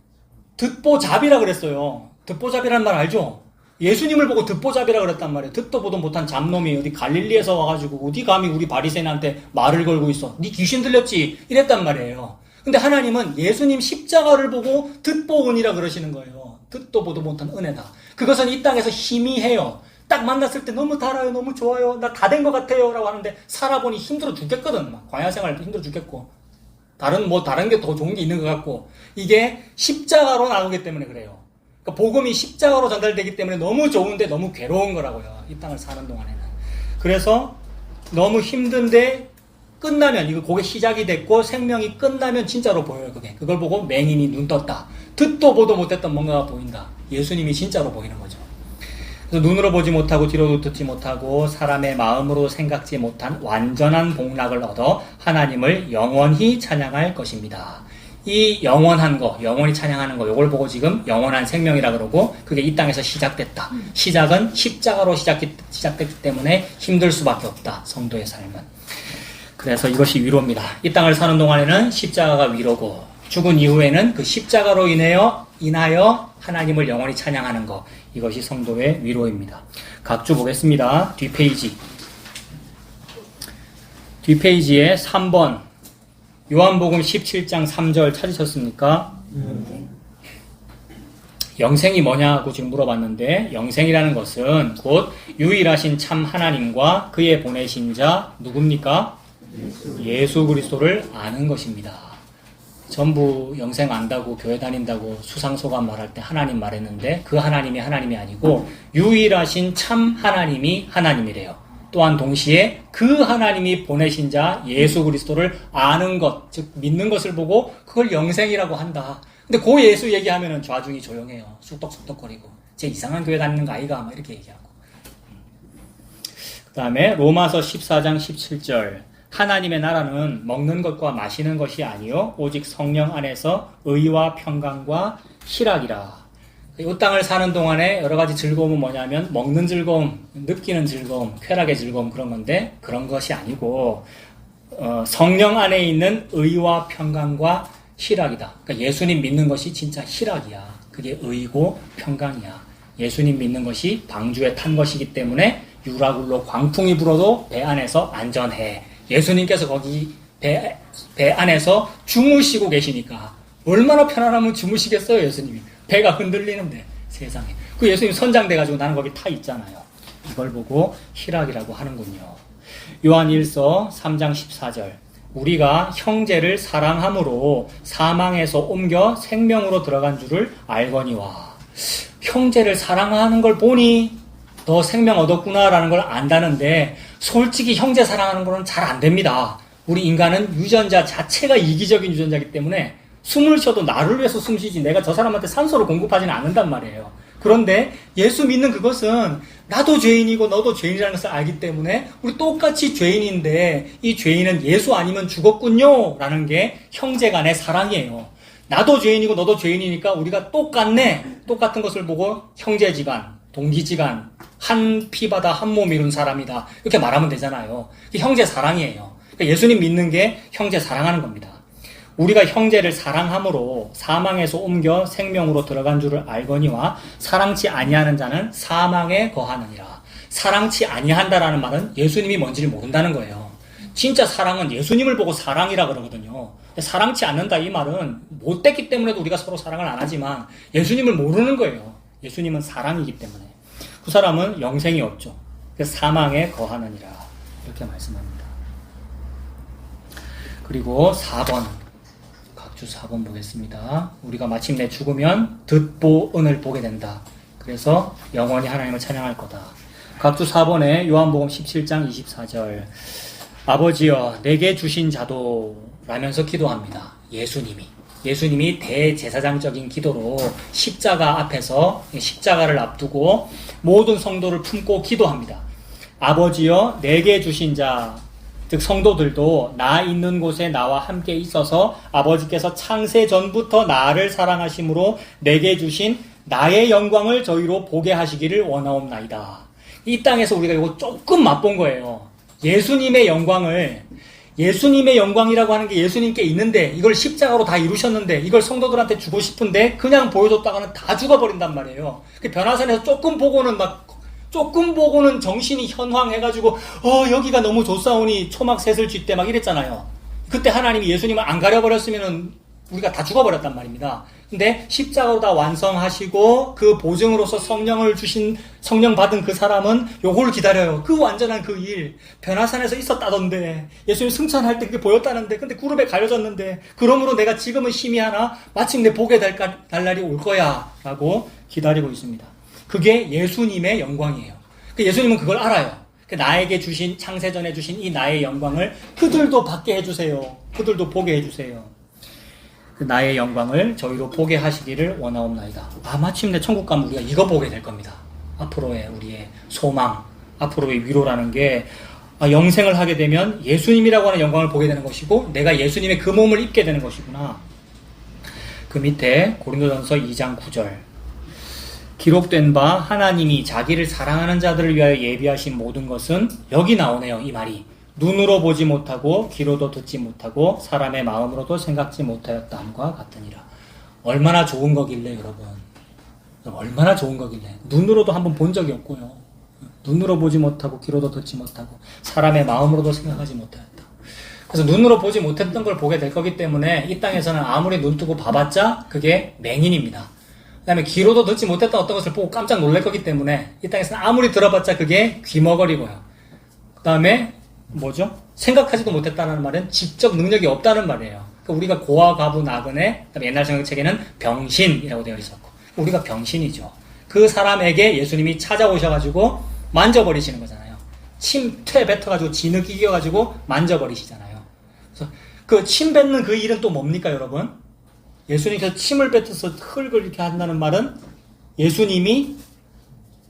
S1: 듣보잡이라 그랬어요. 듣보잡이라는 말 알죠? 예수님을 보고 듣보잡이라 그랬단 말이에요. 듣도 보도 못한 잡놈이 어디 갈릴리에서 와가지고 어디 감히 우리 바리새인한테 말을 걸고 있어. 네 귀신 들렸지? 이랬단 말이에요. 근데 하나님은 예수님 십자가를 보고 듣보은이라 그러시는 거예요. 듣도 보도 못한 은혜다. 그것은 이 땅에서 희미해요. 딱 만났을 때 너무 달아요. 너무 좋아요. 나 다 된 것 같아요. 라고 하는데 살아보니 힘들어 죽겠거든. 막 광야 생활도 힘들어 죽겠고. 다른 게 더 좋은 게 있는 것 같고. 이게 십자가로 나오기 때문에 그래요. 그러니까 복음이 십자가로 전달되기 때문에 너무 좋은데 너무 괴로운 거라고요. 이 땅을 사는 동안에는. 그래서 너무 힘든데 끝나면 이거 그게 시작이 됐고 생명이 끝나면 진짜로 보여요. 그걸 보고 맹인이 눈 떴다. 듣도 보도 못했던 뭔가가 보인다. 예수님이 진짜로 보이는 거죠. 그래서 눈으로 보지 못하고 뒤로도 듣지 못하고 사람의 마음으로 생각지 못한 완전한 복락을 얻어 하나님을 영원히 찬양할 것입니다. 이 영원한 거, 영원히 찬양하는 거, 요걸 보고 지금 영원한 생명이라 그러고 그게 이 땅에서 시작됐다. 시작은 십자가로 시작됐기 때문에 힘들 수밖에 없다. 성도의 삶은. 그래서 이것이 위로입니다. 이 땅을 사는 동안에는 십자가가 위로고 죽은 이후에는 그 십자가로 인하여 하나님을 영원히 찬양하는 것, 이것이 성도의 위로입니다. 각주 보겠습니다. 뒷페이지에 3번 요한복음 17장 3절 찾으셨습니까? 영생이 뭐냐고 지금 물어봤는데, 영생이라는 것은 곧 유일하신 참 하나님과 그의 보내신 자 누굽니까? 예수 그리스도를 아는 것입니다. 전부 영생 안다고 교회 다닌다고 수상소감 말할 때 하나님 말했는데 그 하나님이 하나님이 아니고 유일하신 참 하나님이 하나님이래요. 또한 동시에 그 하나님이 보내신 자 예수 그리스도를 아는 것, 즉 믿는 것을 보고 그걸 영생이라고 한다. 근데 그 예수 얘기하면은 좌중이 조용해요. 쑥덕쑥덕거리고 제 이상한 교회 다니는 거 아이가 막 이렇게 얘기하고. 그 다음에 로마서 14장 17절 하나님의 나라는 먹는 것과 마시는 것이 아니요 오직 성령 안에서 의와 평강과 희락이라. 이 땅을 사는 동안에 여러 가지 즐거움은 뭐냐면 먹는 즐거움, 느끼는 즐거움, 쾌락의 즐거움 그런 건데 그런 것이 아니고 성령 안에 있는 의와 평강과 희락이다. 그러니까 예수님 믿는 것이 진짜 희락이야. 그게 의고 평강이야. 예수님 믿는 것이 방주에 탄 것이기 때문에 유라굴로 광풍이 불어도 배 안에서 안전해. 예수님께서 거기 배 안에서 주무시고 계시니까 얼마나 편안하면 주무시겠어요, 예수님이. 배가 흔들리는데 세상에. 그 예수님 선장돼가지고 나는 거기 타 있잖아요. 이걸 보고 희락이라고 하는군요. 요한 1서 3장 14절 우리가 형제를 사랑함으로 사망에서 옮겨 생명으로 들어간 줄을 알거니와. 형제를 사랑하는 걸 보니 너 생명 얻었구나라는 걸 안다는데 솔직히 형제 사랑하는 거는 잘 안 됩니다. 우리 인간은 유전자 자체가 이기적인 유전자이기 때문에 숨을 쉬어도 나를 위해서 숨 쉬지 내가 저 사람한테 산소를 공급하지는 않는단 말이에요. 그런데 예수 믿는 그것은 나도 죄인이고 너도 죄인이라는 것을 알기 때문에 우리 똑같이 죄인인데 이 죄인은 예수 아니면 죽었군요 라는 게 형제 간의 사랑이에요. 나도 죄인이고 너도 죄인이니까 우리가 똑같네. 똑같은 것을 보고 형제지간, 동기지간, 한 피바다 한 몸 이룬 사람이다. 이렇게 말하면 되잖아요. 이게 형제 사랑이에요. 그러니까 예수님 믿는 게 형제 사랑하는 겁니다. 우리가 형제를 사랑함으로 사망에서 옮겨 생명으로 들어간 줄을 알거니와 사랑치 아니하는 자는 사망에 거하느니라. 사랑치 아니한다라는 말은 예수님이 뭔지를 모른다는 거예요. 진짜 사랑은 예수님을 보고 사랑이라 그러거든요. 사랑치 않는다 이 말은 못됐기 때문에도 우리가 서로 사랑을 안 하지만 예수님을 모르는 거예요. 예수님은 사랑이기 때문에. 그 사람은 영생이 없죠. 그래서 사망에 거하느니라 이렇게 말씀합니다. 그리고 4번 각주 4번 보겠습니다. 우리가 마침내 죽으면 듣보은을 보게 된다. 그래서 영원히 하나님을 찬양할 거다. 각주 4번에 요한복음 17장 24절 아버지여 내게 주신 자도 라면서 기도합니다. 예수님이 대제사장적인 기도로 십자가 앞에서 십자가를 앞두고 모든 성도를 품고 기도합니다. 아버지여 내게 주신 자 즉 성도들도 나 있는 곳에 나와 함께 있어서 아버지께서 창세 전부터 나를 사랑하심으로 내게 주신 나의 영광을 저희로 보게 하시기를 원하옵나이다. 이 땅에서 우리가 이거 조금 맛본 거예요. 예수님의 영광이라고 하는 게 예수님께 있는데 이걸 십자가로 다 이루셨는데 이걸 성도들한테 주고 싶은데 그냥 보여줬다가는 다 죽어버린단 말이에요. 변화산에서 조금 보고는 정신이 현황해가지고 여기가 너무 좋사오니 초막 셋을 쥐때 막 이랬잖아요. 그때 하나님이 예수님을 안 가려버렸으면 우리가 다 죽어버렸단 말입니다. 근데 십자가로 다 완성하시고 그 보증으로서 성령 받은 그 사람은 요걸 기다려요. 그 완전한 그 일 변화산에서 있었다던데 예수님 승천할 때 그게 보였다는데 근데 구름에 가려졌는데 그러므로 내가 지금은 힘이 하나 마침내 보게 될 날이 올 거야 라고 기다리고 있습니다. 그게 예수님의 영광이에요. 예수님은 그걸 알아요. 그 나에게 주신 창세전에 주신 이 나의 영광을 그들도 받게 해주세요. 그들도 보게 해주세요. 그 나의 영광을 저희로 보게 하시기를 원하옵나이다. 마침내 천국 가면 우리가 이거 보게 될 겁니다. 앞으로의 우리의 소망, 앞으로의 위로라는 게 영생을 하게 되면 예수님이라고 하는 영광을 보게 되는 것이고 내가 예수님의 그 몸을 입게 되는 것이구나. 그 밑에 고린도전서 2장 9절 기록된 바 하나님이 자기를 사랑하는 자들을 위하여 예비하신 모든 것은 여기 나오네요. 이 말이 눈으로 보지 못하고 귀로도 듣지 못하고 사람의 마음으로도 생각지 못하였다함과 같으니라. 얼마나 좋은 거길래 여러분, 얼마나 좋은 거길래 눈으로도 한번 본 적이 없고요. 눈으로 보지 못하고 귀로도 듣지 못하고 사람의 마음으로도 생각하지 못하였다. 그래서 눈으로 보지 못했던 걸 보게 될 거기 때문에 이 땅에서는 아무리 눈 뜨고 봐봤자 그게 맹인입니다. 그 다음에 귀로도 듣지 못했던 어떤 것을 보고 깜짝 놀랄 거기 때문에 이 땅에서는 아무리 들어봤자 그게 귀머거리고요. 그 다음에 뭐죠? 생각하지도 못했다는 말은 직접 능력이 없다는 말이에요. 그러니까 우리가 고아, 과부, 나그네, 그다음에 옛날 성경책에는 병신이라고 되어 있었고 우리가 병신이죠. 그 사람에게 예수님이 찾아오셔가지고 만져버리시는 거잖아요. 침퇴 뱉어가지고 진흙 이겨가지고 만져버리시잖아요. 그래서 그 침 뱉는 그 일은 또 뭡니까 여러분? 예수님께서 침을 뱉어서 흙을 이렇게 한다는 말은 예수님이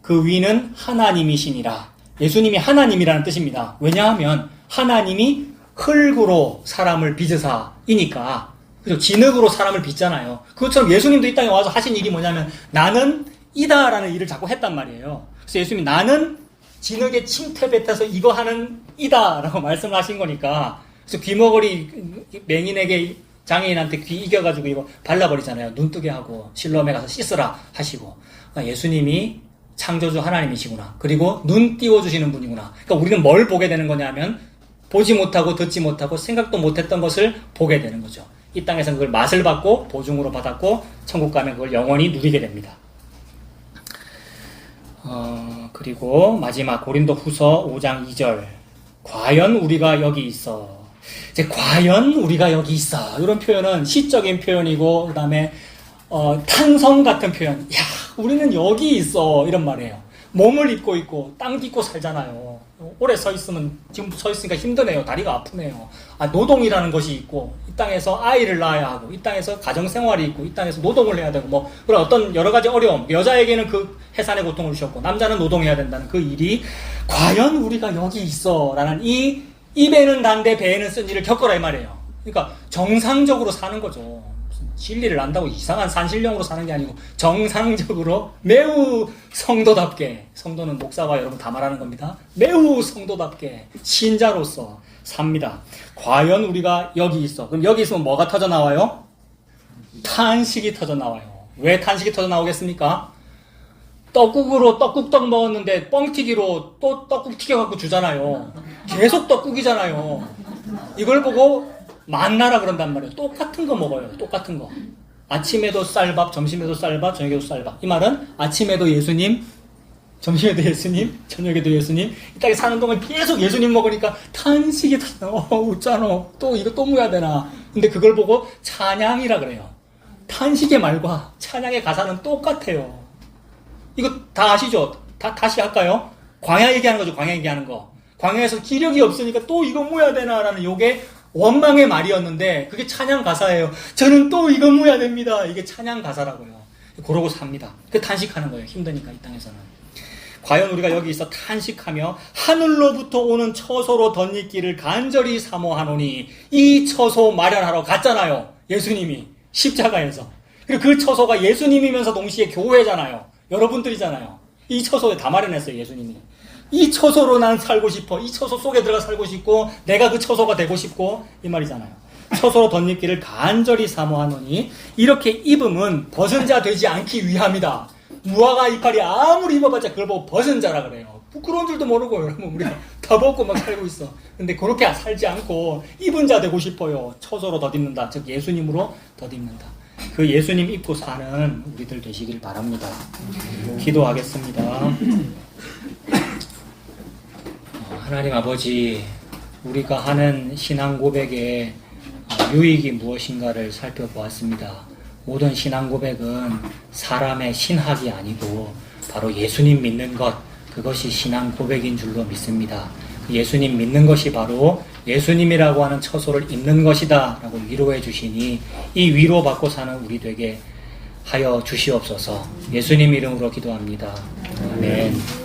S1: 그 위는 하나님이시니라. 예수님이 하나님이라는 뜻입니다. 왜냐하면 하나님이 흙으로 사람을 빚으사이니까. 그죠? 진흙으로 사람을 빚잖아요. 그것처럼 예수님도 이 땅에 와서 하신 일이 뭐냐면 나는 이다라는 일을 자꾸 했단 말이에요. 그래서 예수님이 나는 진흙에 침태 뱉어서 이거 하는 이다라고 말씀을 하신 거니까. 그래서 귀머거리 맹인에게 장애인한테 귀 이겨가지고 이거 발라버리잖아요. 눈 뜨게 하고 실로암에 가서 씻으라 하시고. 그러니까 예수님이 창조주 하나님이시구나. 그리고 눈 띄워주시는 분이구나. 그러니까 우리는 뭘 보게 되는 거냐면 보지 못하고 듣지 못하고 생각도 못했던 것을 보게 되는 거죠. 이 땅에서는 그걸 맛을 받고 보증으로 받았고 천국 가면 그걸 영원히 누리게 됩니다. 그리고 마지막 고린도 후서 5장 2절 과연 우리가 여기 있어. 이제 과연 우리가 여기 있어. 이런 표현은 시적인 표현이고 그 다음에 탄성 같은 표현. 야, 우리는 여기 있어. 이런 말이에요. 몸을 입고 있고 땅 딛고 살잖아요. 오래 서 있으면 지금 서 있으니까 힘드네요. 다리가 아프네요. 노동이라는 것이 있고 이 땅에서 아이를 낳아야 하고 이 땅에서 가정생활이 있고 이 땅에서 노동을 해야 되고 뭐 그런 어떤 여러 가지 어려움. 여자에게는 그 해산의 고통을 주셨고 남자는 노동해야 된다는 그 일이 과연 우리가 여기 있어 라는 이 입에는 단데 배에는 쓴 일을 겪어라 이 말이에요. 그러니까 정상적으로 사는 거죠. 진리를 안다고 이상한 산신령으로 사는 게 아니고 정상적으로 매우 성도답게, 성도는 목사와 여러분 다 말하는 겁니다. 매우 성도답게 신자로서 삽니다. 과연 우리가 여기 있어. 그럼 여기 있으면 뭐가 터져 나와요? 탄식이 터져 나와요. 왜 탄식이 터져 나오겠습니까? 떡국으로 떡국떡 먹었는데 뻥튀기로 또 떡국 튀겨갖고 주잖아요. 계속 떡국이잖아요. 이걸 보고 만나라 그런단 말이에요. 똑같은 거 먹어요. 똑같은 거. 아침에도 쌀밥, 점심에도 쌀밥, 저녁에도 쌀밥. 이 말은 아침에도 예수님, 점심에도 예수님, 저녁에도 예수님. 이 땅에 사는 동안 계속 예수님 먹으니까 탄식이 웃잖아. 또 이거 또 먹어야 되나. 근데 그걸 보고 찬양이라 그래요. 탄식의 말과 찬양의 가사는 똑같아요. 이거 다 아시죠? 다시 할까요? 광야 얘기하는 거죠. 광야 얘기하는 거. 광야에서 기력이 없으니까 또 이거 먹어야 되나라는 요게 원망의 말이었는데 그게 찬양 가사예요. 저는 또 이거 먹어야 됩니다. 이게 찬양 가사라고요. 그러고 삽니다. 그 탄식하는 거예요. 힘드니까 이 땅에서는. 과연 우리가 여기 있어 탄식하며 하늘로부터 오는 처소로 덧입기를 간절히 사모하노니 이 처소 마련하러 갔잖아요. 예수님이 십자가에서. 그리고 그 처소가 예수님이면서 동시에 교회잖아요. 여러분들이잖아요. 이 처소에 다 마련했어요. 예수님이. 이 처소로 난 살고 싶어. 이 처소 속에 들어가 살고 싶고 내가 그 처소가 되고 싶고 이 말이잖아요. 처소로 덧입기를 간절히 사모하노니 이렇게 입음은 벗은 자 되지 않기 위함이다. 무화과 이파리 아무리 입어봤자 그걸 보고 벗은 자라 그래요. 부끄러운 줄도 모르고 여러분 우리가 다 벗고 막 살고 있어. 근데 그렇게 살지 않고 입은 자 되고 싶어요. 처소로 덧입는다. 즉 예수님으로 덧입는다. 그 예수님 입고 사는 우리들 되시길 바랍니다. 기도하겠습니다. 하나님 아버지, 우리가 하는 신앙 고백의 유익이 무엇인가를 살펴보았습니다. 모든 신앙 고백은 사람의 신학이 아니고 바로 예수님 믿는 것, 그것이 신앙 고백인 줄로 믿습니다. 예수님 믿는 것이 바로 예수님이라고 하는 처소를 입는 것이다 라고 위로해 주시니 이 위로받고 사는 우리 되게 하여 주시옵소서. 예수님 이름으로 기도합니다. 아멘.